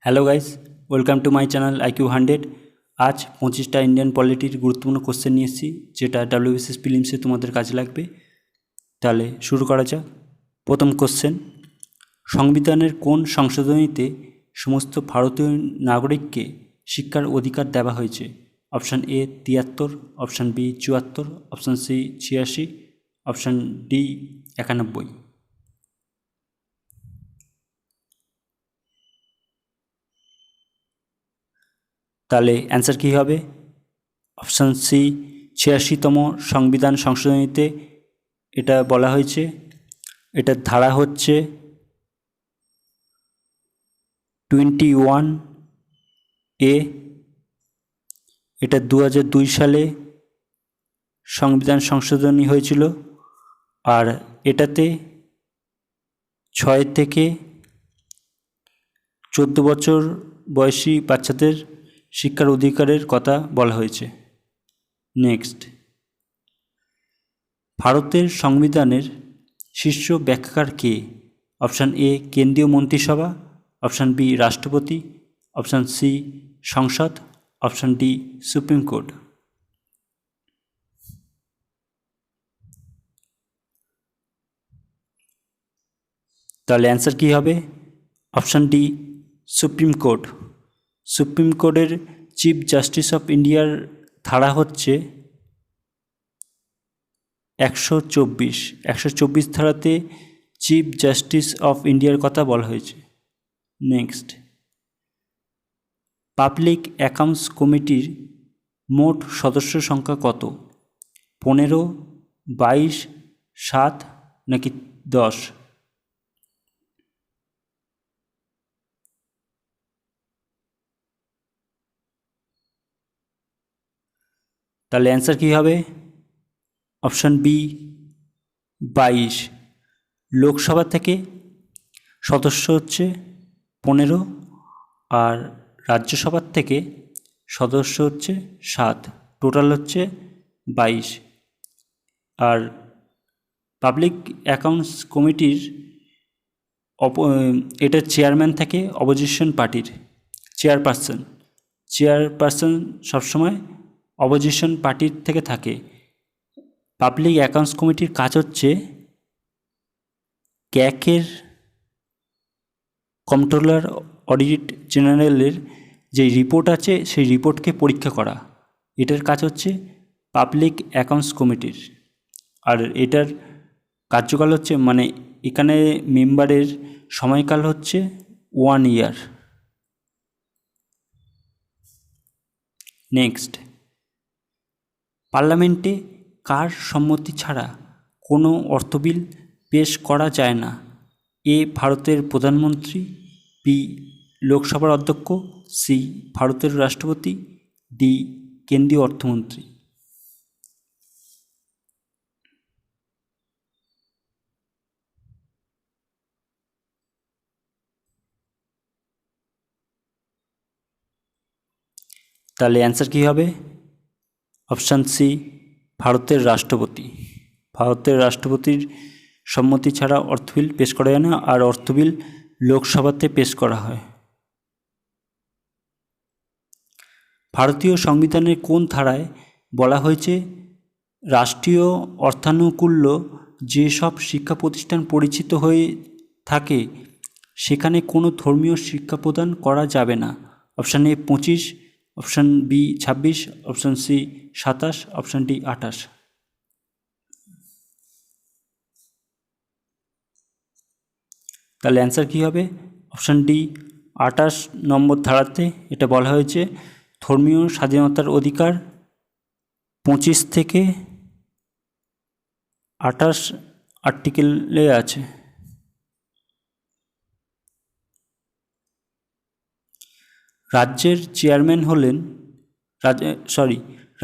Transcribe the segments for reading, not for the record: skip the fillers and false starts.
Hello guys, welcome to my channel IQ100। আজ 25টা Indian পলিটির গুরুত্বপূর্ণ question নিয়ে এসেছি, যেটা WBCS প্রিলিমসে তোমাদের কাজে লাগবে। তাহলে শুরু করা যাক। প্রথম কোশ্চেন, সংবিধানের কোন সংশোধনীতে সমস্ত ভারতীয় নাগরিককে শিক্ষার অধিকার দেওয়া হয়েছে? Option A 73, option B 74, option C 86, option D 91। তাহলে অ্যান্সার কী হবে? অপশান সি 86তম সংবিধান সংশোধনীতে এটা বলা হয়েছে। এটার ধারা হচ্ছে 21A। এটা 2002 সালে সংবিধান সংশোধনী হয়েছিল, আর এটাতে 6 থেকে 14 বছর বয়সী বাচ্চাদের শিক্ষার অধিকারের কথা বলা হয়েছে। নেক্সট, ভারতের সংবিধানের শীর্ষ ব্যাখ্যাকার কে? অপশান এ কেন্দ্রীয় মন্ত্রিসভা, অপশান বি রাষ্ট্রপতি, অপশান সি সংসদ, অপশান ডি সুপ্রিম কোর্ট। তাহলে অ্যান্সার কী হবে? Option D supreme court. Supreme কোর্টের চিফ জাস্টিস অফ ইন্ডিয়ার ধারা হচ্ছে 124 ধারাতে চিফ জাস্টিস অফ ইন্ডিয়ার কথা বলা হয়েছে। নেক্সট, পাবলিক অ্যাকাউন্টস কমিটির মোট সদস্য সংখ্যা কত? 15, 22, 7 নাকি 10? তাহলে অ্যান্সার কী হবে? Option B 22। লোকসভা থেকে সদস্য হচ্ছে 15, আর রাজ্যসভার থেকে সদস্য হচ্ছে 7, টোটাল হচ্ছে 22। আর পাবলিক অ্যাকাউন্টস কমিটির এটার চেয়ারম্যান থাকে অপোজিশন পার্টির চেয়ারপারসন সবসময় অপোজিশন পার্টির থেকে থাকে। পাবলিক অ্যাকাউন্টস কমিটির কাজ হচ্ছে ক্যাকের কন্ট্রোলার অডিট জেনারেলের যে রিপোর্ট আছে সেই রিপোর্টকে পরীক্ষা করা। এটার কাজ হচ্ছে পাবলিক অ্যাকাউন্টস কমিটির। আর এটার কার্যকাল হচ্ছে এখানে মেম্বারের সময়কাল হচ্ছে 1 ইয়ার। নেক্সট, পার্লামেন্টে কার সম্মতি ছাড়া কোনো অর্থবিল পেশ করা যায় না? এ ভারতের প্রধানমন্ত্রী, বি লোকসভার অধ্যক্ষ, সি ভারতের রাষ্ট্রপতি, ডি কেন্দ্রীয় অর্থমন্ত্রী। তাহলে অ্যান্সার কী হবে? অপশান সি ভারতের রাষ্ট্রপতি। ভারতের রাষ্ট্রপতির সম্মতি ছাড়া অর্থবিল পেশ করা যায় না, আর অর্থবিল লোকসভাতে পেশ করা হয়। ভারতীয় সংবিধানের কোন ধারায় বলা হয়েছে রাষ্ট্রীয় অর্থানুকূল্য যেসব শিক্ষা প্রতিষ্ঠান পরিচিত হয়ে থাকে সেখানে কোনো ধর্মীয় শিক্ষা প্রদান করা যাবে না? Option A 25, option B 26, option C 27, option D 28। তাহলে অ্যান্সার কী হবে? অপশান ডি 28 নম্বর ধারাতে এটা বলা হয়েছে ধর্মীয় স্বাধীনতার অধিকার 25 থেকে 28 আর্টিকেলে আছে।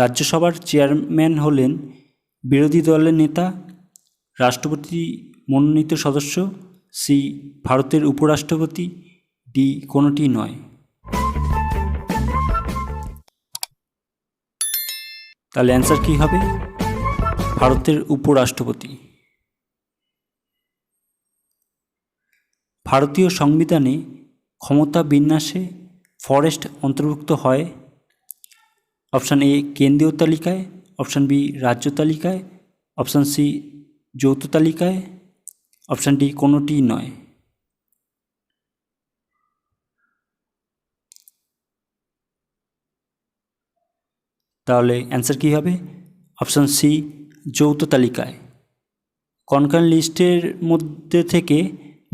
রাজ্যসভার চেয়ারম্যান হলেন বিরোধী দলের নেতা, রাষ্ট্রপতি মনোনীত সদস্য, সি ভারতের উপরাষ্ট্রপতি, ডি কোনোটি নয়। তাহলে অ্যান্সার কী হবে? ভারতের উপরাষ্ট্রপতি। ভারতীয় সংবিধানে ক্ষমতা বিন্যাসে ফরেস্ট অন্তর্ভুক্ত হয়? অপশান এ কেন্দ্রীয় তালিকায়, অপশান বি রাজ্য তালিকায়, অপশান সি যৌথ তালিকায়, অপশান ডি কোনোটি নয়। তাহলে অ্যান্সার কী হবে? অপশান সি যৌথ তালিকায়। কনকার্ন লিস্টের মধ্যে থেকে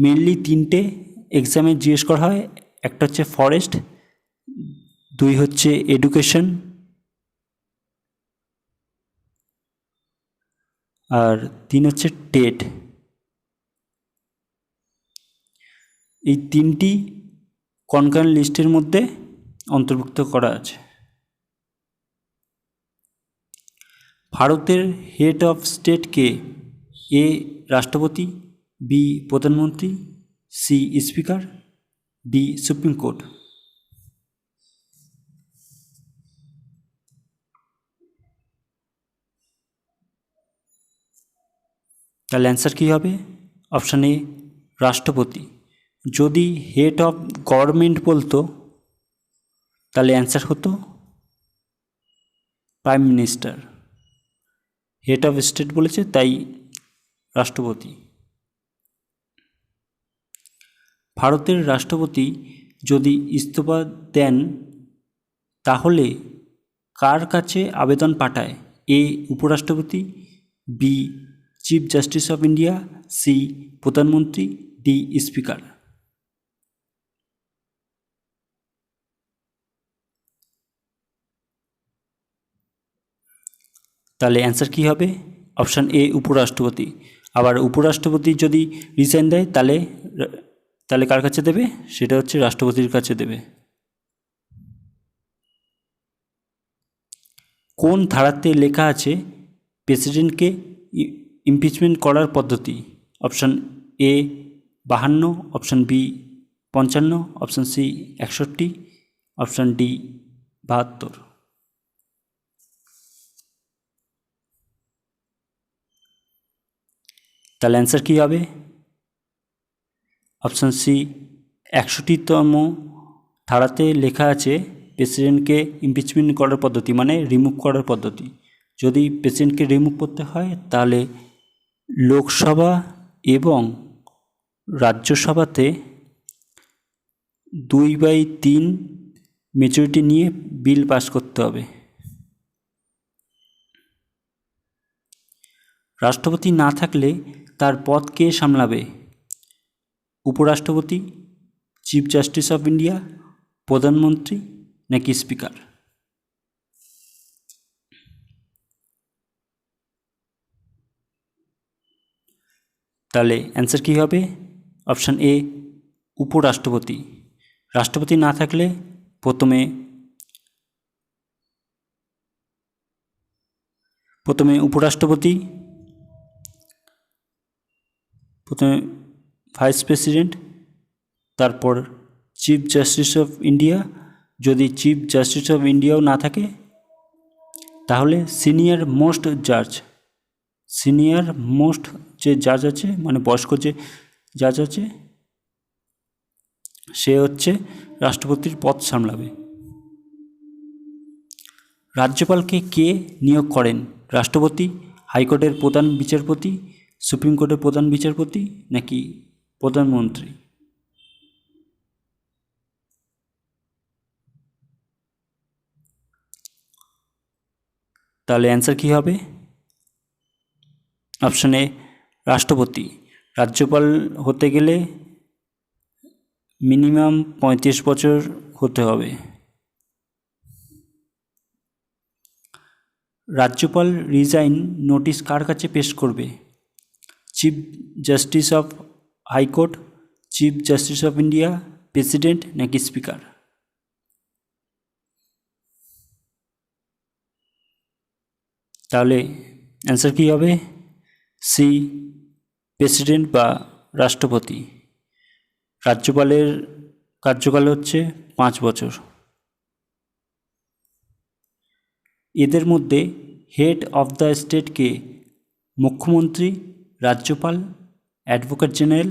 মেনলি তিনটে এক্সামে জিজ্ঞেস করা হয়। একটা হচ্ছে ফরেস্ট, দুই হচ্ছে এডুকেশন, আর তিন হচ্ছে টেট। এই তিনটি কনকার্ন লিস্টের মধ্যে অন্তর্ভুক্ত করা আছে। ভারতের হেড অফ স্টেট কে? এ রাষ্ট্রপতি, বি প্রধানমন্ত্রী, C speaker, D supreme court. তাহলে অ্যান্সার কী হবে? অপশান এ রাষ্ট্রপতি। যদি হেড অফ গভর্নমেন্ট বলতো তাহলে অ্যান্সার হতো prime minister. Head of state বলেছে তাই রাষ্ট্রপতি। ভারতের রাষ্ট্রপতি যদি ইস্তফা দেন তাহলে কার কাছে আবেদন পাঠায়? এ উপরাষ্ট্রপতি, B chief justice of India, C প্রধানমন্ত্রী, ডি স্পিকার। তাহলে অ্যান্সার কী হবে? অপশান এ উপরাষ্ট্রপতি। আবার উপরাষ্ট্রপতি যদি রিজাইন দেয় তাহলে তাহলে কার কাছে দেবে? সেটা হচ্ছে রাষ্ট্রপতির কাছে দেবে। কোন ধারাতে লেখা আছে প্রেসিডেন্টকে ইমপিচমেন্ট করার পদ্ধতি? Option A 52, option B 55, option C 61, option D 72। তাহলে অ্যান্সার কী হবে? অপশান সি 61তম ধারাতে লেখা আছে প্রেসিডেন্টকে ইমপিচমেন্ট করার পদ্ধতি, মানে রিমুভ করার পদ্ধতি। যদি প্রেসিডেন্টকে রিমুভ করতে হয় তাহলে লোকসভা এবং রাজ্যসভাতে 2/3 মেজরিটি নিয়ে বিল পাস করতে হবে। রাষ্ট্রপতি না থাকলে তার পদ কে সামলাবে? উপরাষ্ট্রপতি, চিফ জাস্টিস অফ ইন্ডিয়া, প্রধানমন্ত্রী নাকি স্পিকার? তাহলে অ্যান্সার কী হবে? অপশান এ উপরাষ্ট্রপতি। রাষ্ট্রপতি না থাকলে প্রথমে উপরাষ্ট্রপতি, প্রথমে ভাইস প্রেসিডেন্ট, তারপর চিফ জাস্টিস অফ ইন্ডিয়া। যদি চিফ জাস্টিস অফ ইন্ডিয়াও না থাকে তাহলে সিনিয়র মোস্ট যে জাজ আছে, মানে বয়স্ক যে জাজ আছে, সে হচ্ছে রাষ্ট্রপতির পদ সামলাবে। রাজ্যপালকে কে নিয়োগ করেন? রাষ্ট্রপতি, হাইকোর্টের প্রধান বিচারপতি, সুপ্রিম কোর্টের প্রধান বিচারপতি নাকি প্রধানমন্ত্রী? তাহলে অ্যান্সার কী হবে? অপশান এ রাষ্ট্রপতি। রাজ্যপাল হতে গেলে মিনিমাম 35 বছর হতে হবে। রাজ্যপাল রিজাইন নোটিশ কার কাছে পেশ করবে? Chief justice of high court, chief justice of India, president নাকি স্পিকার? তাহলে অ্যান্সার কী হবে? সি প্রেসিডেন্ট বা রাষ্ট্রপতি। রাজ্যপালের কার্যকাল হচ্ছে 5 বছর। এদের মধ্যে হেড অফ দ্য স্টেটকে মুখ্যমন্ত্রী, রাজ্যপাল, অ্যাডভোকেট জেনারেল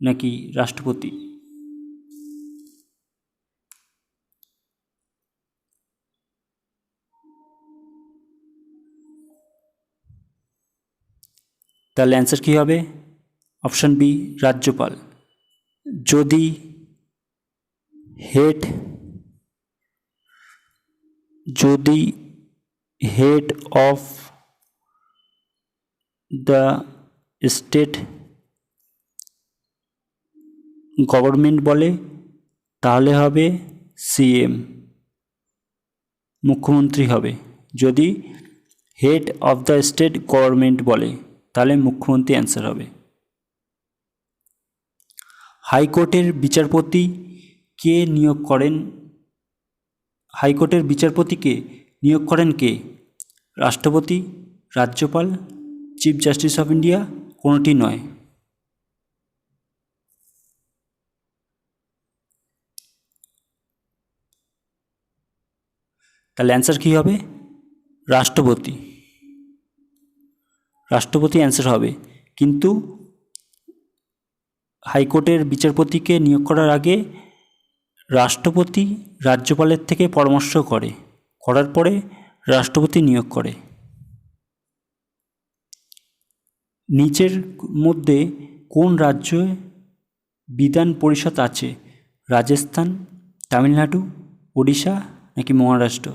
নাকি রাষ্ট্রপতি? তাহলে অ্যান্সার কী হবে? অপশান বি, রাজ্যপাল। যদি head of the state government বলে তাহলে হবে সিএম, মুখ্যমন্ত্রী হবে। যদি head of the state government বলে তাহলে মুখ্যমন্ত্রী অ্যান্সার হবে। হাইকোর্টের বিচারপতি কে নিয়োগ করেন? হাইকোর্টের বিচারপতিকে নিয়োগ করেন কে? রাষ্ট্রপতি, রাজ্যপাল, চিফ জাস্টিস অফ ইন্ডিয়া, কোনোটি নয়। তাহলে অ্যান্সার কী হবে? রাষ্ট্রপতি। রাষ্ট্রপতি অ্যান্সার হবে। কিন্তু হাইকোর্টের বিচারপতিকে নিয়োগ করার আগে রাষ্ট্রপতি রাজ্যপালের থেকে পরামর্শ করার পরে রাষ্ট্রপতি নিয়োগ করে। নিচের মধ্যে কোন রাজ্যে বিধান পরিষদ আছে? রাজস্থান, তামিলনাড়ু, ওড়িশা নাকি মহারাষ্ট্র?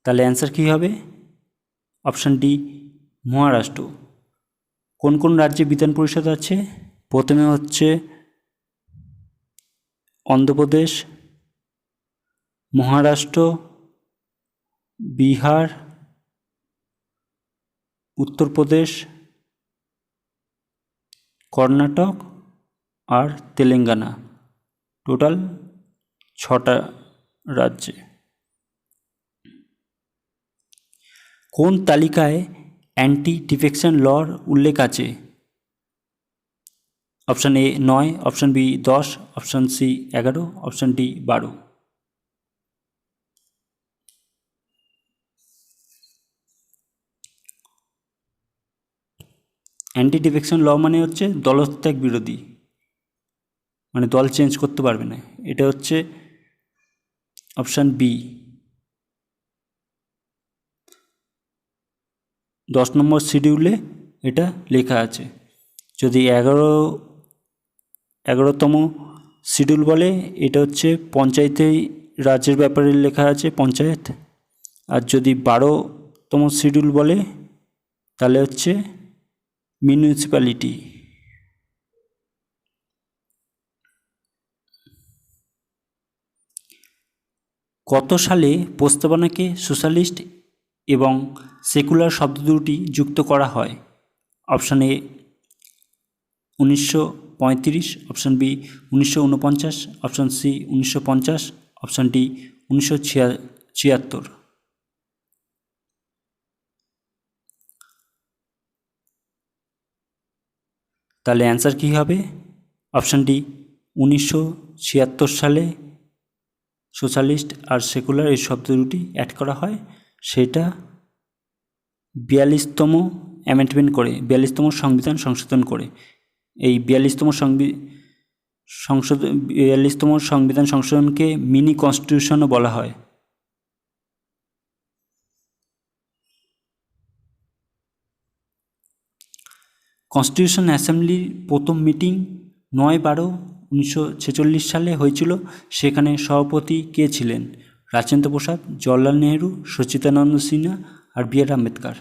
তাহলে অ্যান্সার কী হবে? Option D, Maharashtra. কোন কোন রাজ্যে বিধান পরিষদ আছে? প্রথমে হচ্ছে অন্ধ্রপ্রদেশ, মহারাষ্ট্র, বিহার, উত্তরপ্রদেশ, কর্ণাটক আর তেলেঙ্গানা। টোটাল 6টা রাজ্যে। কোন তালিকায় অ্যান্টি ডিফেকশন লর উল্লেখ আছে? Option A 9, option B 10, option C 11, option D 12। Anti defection law মানে হচ্ছে দলত্যাগ বিরোধী, মানে দল চেঞ্জ করতে পারবে না। এটা হচ্ছে অপশান বি। 10 নম্বর শিডিউলে এটা লেখা আছে। যদি 11তম শিডিউল বলে এটা হচ্ছে পঞ্চায়েতে রাজের ব্যাপারে লেখা আছে, পঞ্চায়েত। আর যদি 12তম শিডিউল বলে তাহলে হচ্ছে মিউনিসিপ্যালিটি। কত সালে প্রস্তাবনাকে সোশ্যালিস্ট এবং সেকুলার শব্দ দুটি যুক্ত করা হয়? Option A 1935, option B 1949, option C 1950, option D 1976। তাহলে অ্যান্সার কী হবে? অপশান ডি 1976 সালে সোশ্যালিস্ট আর সেকুলার এই শব্দ দুটি অ্যাড করা হয়। সেটা 42তম অ্যামেন্ডমেন্ট করে, 42তম সংবিধান সংশোধন করে। এই 42তম সংবিধান সংশোধনকে মিনি কনস্টিটিউশনও বলা হয়। কনস্টিটিউশন অ্যাসেম্বলির প্রথম মিটিং 9/12/1946 সালে হয়েছিল। সেখানে সভাপতি কে ছিলেন? রাজেন্দ্র প্রসাদ, জওহরলাল নেহেরু, সচ্চিদানন্দ সিনহা আর বি আর আম্বেদকর।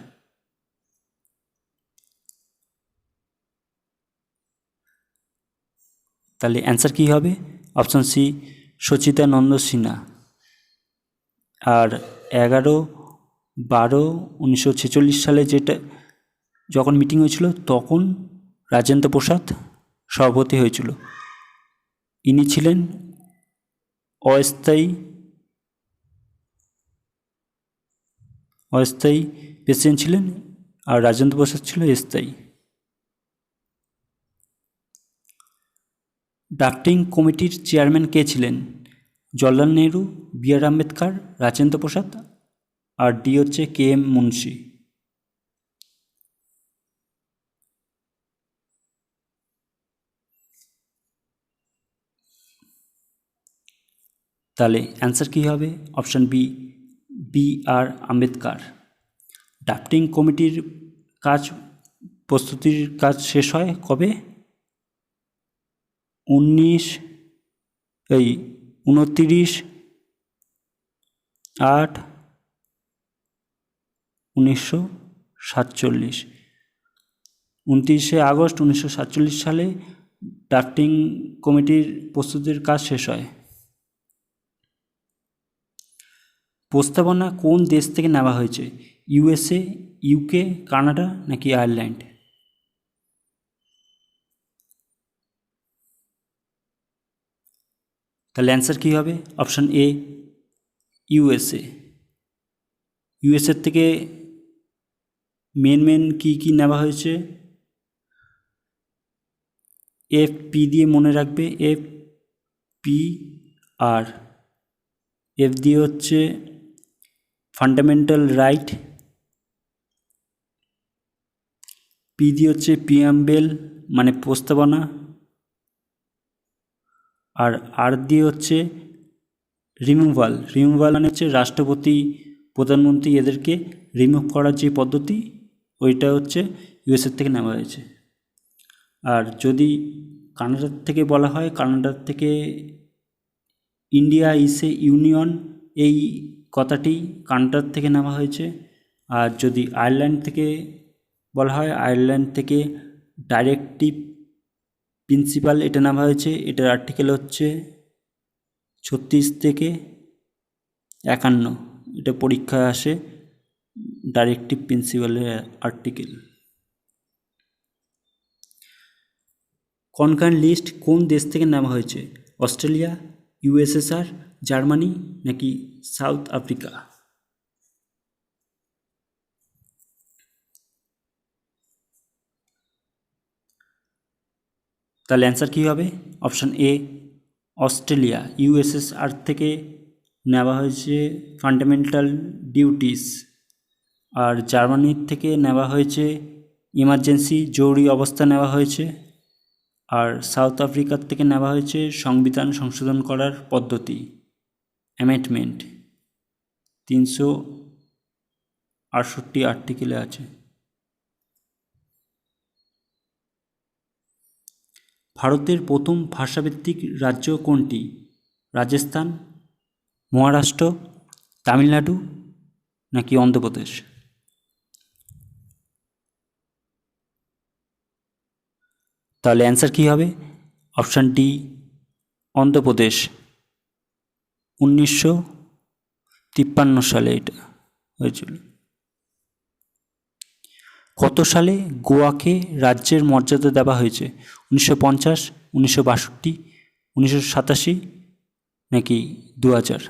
তাহলে অ্যান্সার কী হবে? অপশান সি, সচ্চিদানন্দ সিনহা। আর 11/12/1946 সালে যেটা যখন মিটিং হয়েছিল তখন রাজেন্দ্র প্রসাদ সভাপতি হয়েছিল। ইনি ছিলেন অস্থায়ী প্রেসিডেন্ট ছিলেন, আর রাজেন্দ্র প্রসাদ ছিল স্থায়ী। ড্রাফটিং কমিটির চেয়ারম্যান কে ছিলেন? জওহরলাল নেহেরু, বি আর আম্বেদকর, রাজেন্দ্র প্রসাদ আর ডি হচ্ছে কে এম মুন্সি। তাহলে অ্যান্সার কী হবে? Option B, BR Ambedkar. Drafting কমিটির প্রস্তুতির কাজ শেষ হয় কবে? 29/8/1947। 29শে আগস্ট 1947 সালে ড্রাফটিং কমিটির প্রস্তুতির কাজ শেষ হয়। প্রস্তাবনা কোন দেশ থেকে নেওয়া হয়েছে? USA, UK, কানাডা নাকি আয়ারল্যান্ড? তাহলে অ্যান্সার কী হবে? অপশান এ, USA। ইউএসএর থেকে মেন কী নেওয়া হয়েছে? FP দিয়ে মনে রাখবে, FPR। F দিয়ে হচ্ছে ফান্ডামেন্টাল রাইট, P দিয়ে হচ্ছে প্রিয়াম্বেল মানে প্রস্তাবনা, আর R দিয়ে হচ্ছে রিমুভাল মানে হচ্ছে রাষ্ট্রপতি, প্রধানমন্ত্রী এদেরকে রিমুভ করার যে পদ্ধতি, ওইটা হচ্ছে ইউএসএর থেকে নেওয়া হয়েছে। আর যদি কানাডার থেকে বলা হয়, কানাডার থেকে ইন্ডিয়া ইজ এ ইউনিয়ন, এই কথাটি কানাডার থেকে নেওয়া হয়েছে। আর যদি আয়ারল্যান্ড থেকে বলা হয়, আয়ারল্যান্ড থেকে ডাইরেক্টিভ প্রিন্সিপাল এটা নেওয়া হয়েছে। এটার আর্টিকেল হচ্ছে 36 থেকে 51, এটা পরীক্ষায় আসে, ডাইরেক্টিভ প্রিন্সিপালের আর্টিকেল। কনকারেন্ট লিস্ট কোন দেশ থেকে নেওয়া হয়েছে? অস্ট্রেলিয়া, USSR, জার্মানি নাকি সাউথ আফ্রিকা? তাহলে অ্যান্সার কী হবে? অপশান এ, অস্ট্রেলিয়া। USSR থেকে নেওয়া হয়েছে ফান্ডামেন্টাল ডিউটিস, আর জার্মানির থেকে নেওয়া হয়েছে ইমার্জেন্সি, জরুরি অবস্থা নেওয়া হয়েছে, আর সাউথ আফ্রিকার থেকে নেওয়া হয়েছে সংবিধান সংশোধন করার পদ্ধতি, অ্যামেন্ডমেন্ট। 368 আর্টিকেলে আছে। ভারতের প্রথম ভাষাভিত্তিক রাজ্য কোনটি? রাজস্থান, মহারাষ্ট্র, তামিলনাড়ু নাকি অন্ধ্রপ্রদেশ? তাহলে অ্যান্সার কী হবে? Option D, Andhra Pradesh. 1953 সালে এটা হয়েছিল। কত সালে গোয়াকে রাজ্যের মর্যাদা দেওয়া হয়েছে? 1950, 1962, 1987 নাকি 2000?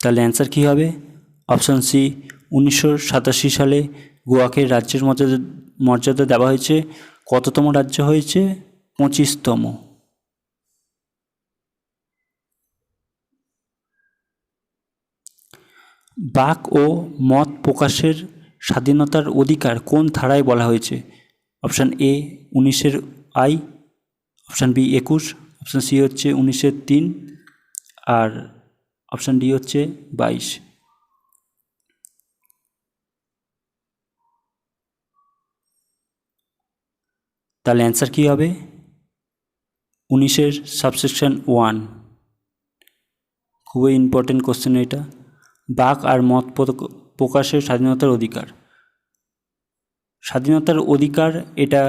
তাহলে অ্যান্সার কী হবে? অপশান সি, 1987 সালে গোয়াকে রাজ্যের মর্যাদা দেওয়া হয়েছে। কততম রাজ্য হয়েছে? 25তম। বাক ও মত প্রকাশের স্বাধীনতার অধিকার কোন ধারায় বলা হয়েছে? অপশান এ 19-এর I, option B 21, option C হচ্ছে 19-এর 3, আর অপশান ডি হচ্ছে 22। তাহলে অ্যান্সার কী হবে? 19-এর সাবসেকশন 1। খুবই ইম্পর্টেন্ট কোশ্চেন এটা। বাক আর মত প্রকাশের স্বাধীনতার অধিকার, এটা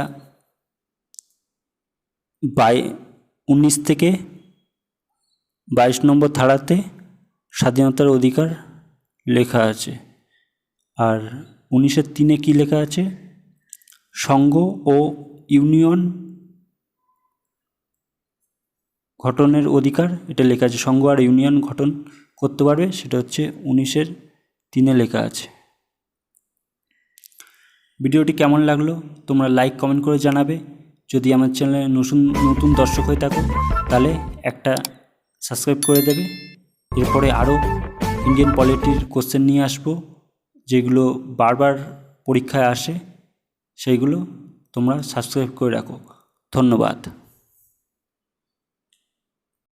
19 থেকে 22 নম্বর ধারাতে স্বাধীনতার অধিকার লেখা আছে। আর 19-এর 3-এ কী লেখা আছে? সংঘ ও ইউনিয়ন গঠনের অধিকার, এটা লেখা আছে। সংঘ আর ইউনিয়ন গঠন করতে পারবে, সেটা হচ্ছে 19-এর 3-এ লেখা আছে। ভিডিওটি কেমন লাগলো তোমরা লাইক কমেন্ট করে জানাবে। যদি আমার চ্যানেলে নতুন দর্শক হয়ে থাকো তাহলে একটা সাবস্ক্রাইব করে দেবে। এরপরে আরও ইন্ডিয়ান পলিটির কোশ্চেন নিয়ে আসবো, যেগুলো বারবার পরীক্ষায় আসে, সেইগুলো তোমরা সাবস্ক্রাইব করে রাখো। ধন্যবাদ।